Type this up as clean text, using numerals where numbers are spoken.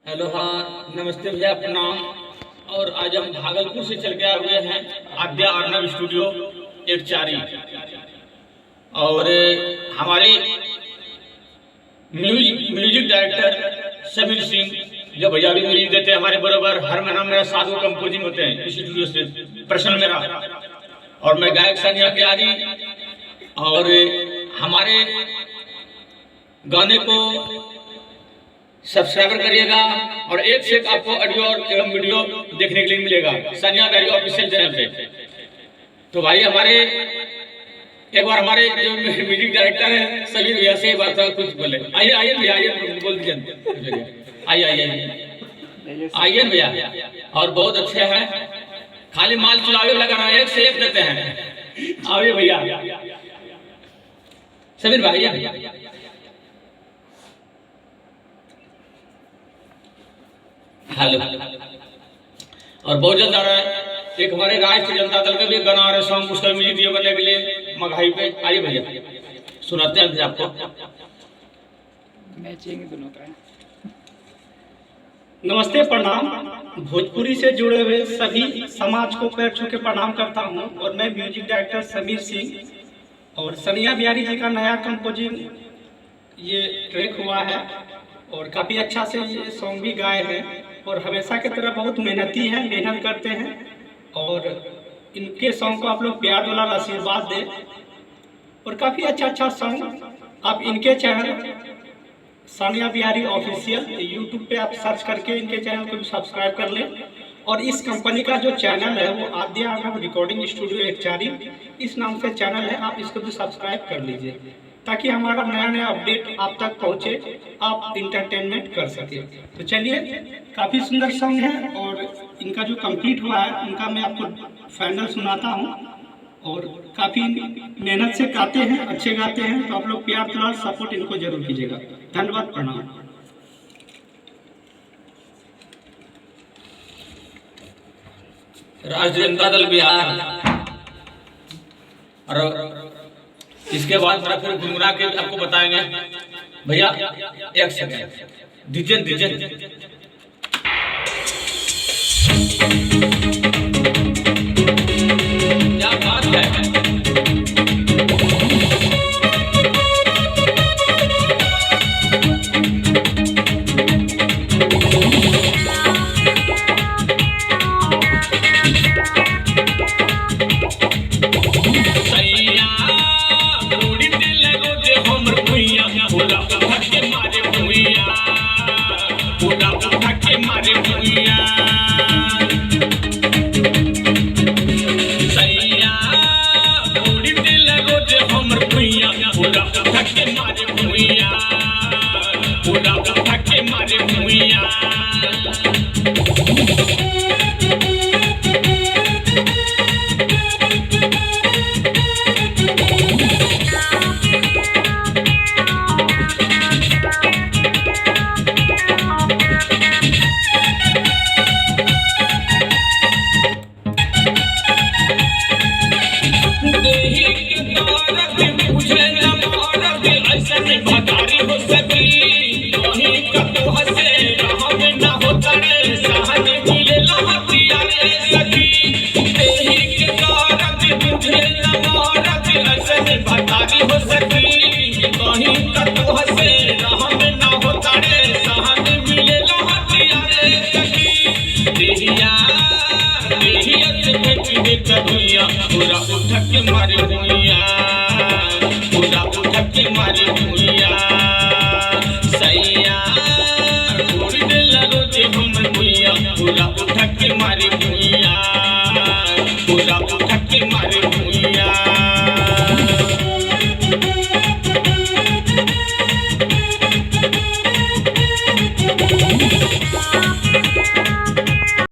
Hello, हाँ नमस्ते भैया, प्रणाम। और आज हम भागलपुर से चल के आए हुए हैं आद्या अर्नब स्टूडियो एक चारी। और हमारे म्यूजिक डायरेक्टर समीर सिंह जो भैया भी म्यूजिक देते हैं हमारे बराबर। हर महीना मेरा 7 कंपोजिंग होते हैं इस स्टूडियो से, प्रश्न मेरा। और मैं गायक सानिया प्यारी। और हमारे गाने को सब्सक्राइबर करिएगा और एक से एक आपको ऑडियो एवं वीडियो देखने के लिए मिलेगा सानिया प्यारी ऑफिशियल चैनल पे। तो भाई हमारे एक बार हमारे जो म्यूजिक डायरेक्टर है समीर भैया से बात कुछ बोले। आइए आइए भैया, आइए बोल दीजिए। आइए आइए आइए भैया। और बहुत अच्छे हैं, खाली माल चुरावे लगा रहा है, एक से एक देते हैं। आइए भैया समीर भाई। हेलो। और बहुत जल्द आ रहा है एक हमारे राष्ट्रीय जनता दल का भी गाना आ रहा है सॉन्ग, उसका म्यूजिक दिया बनने के लिए मघाई पे। आइए भैया सुनाते हैं आपको। दोनों का नमस्ते, प्रणाम। भोजपुरी से जुड़े हुए सभी समाज को पैर छू के प्रणाम करता हूं। और मैं म्यूजिक डायरेक्टर समीर सिंह और सानिया प्यारी जी का नया कंपोजिंग ये ट्रैक हुआ है और काफ़ी अच्छा से ये सॉन्ग भी गाए हैं। और हमेशा की तरह बहुत मेहनती हैं, मेहनत करते हैं। और इनके सॉन्ग को आप लोग प्यार वाला आशीर्वाद दें। और काफ़ी अच्छा सॉन्ग आप इनके चैनल सानिया प्यारी ऑफिशियल यूट्यूब पे आप सर्च करके इनके चैनल को भी सब्सक्राइब कर लें। और इस कंपनी का जो चैनल है वो आद्या अर्नब रिकॉर्डिंग स्टूडियो एक चारी, इस नाम से चैनल है, आप इसको भी सब्सक्राइब कर लीजिए ताकि हमारा नया अपडेट आप तक पहुंचे, आप इंटरटेनमेंट कर सके। तो चलिए, काफ़ी सुंदर सॉन्ग है और इनका जो कंप्लीट हुआ है उनका मैं आपको फाइनल सुनाता हूं। और काफ़ी मेहनत से गाते हैं, अच्छे गाते हैं। तो आप लोग प्यार दुलार सपोर्ट इनको जरूर कीजिएगा। धन्यवाद, प्रणाम। राष्ट्रीय जनता दल बिहार। और इसके बाद मेरा फिर गुनगुना के आपको बताएंगे भैया। एक सेकंड दीजिए। क्या बात है। पूरा उठ के मारे भूइया, पूरा उठ के मारे भूइया, सैया उड़ दिल रोजे हम भूइया, पूरा उठ के मारे भूइया, पूरा उठ के मारे भूइया।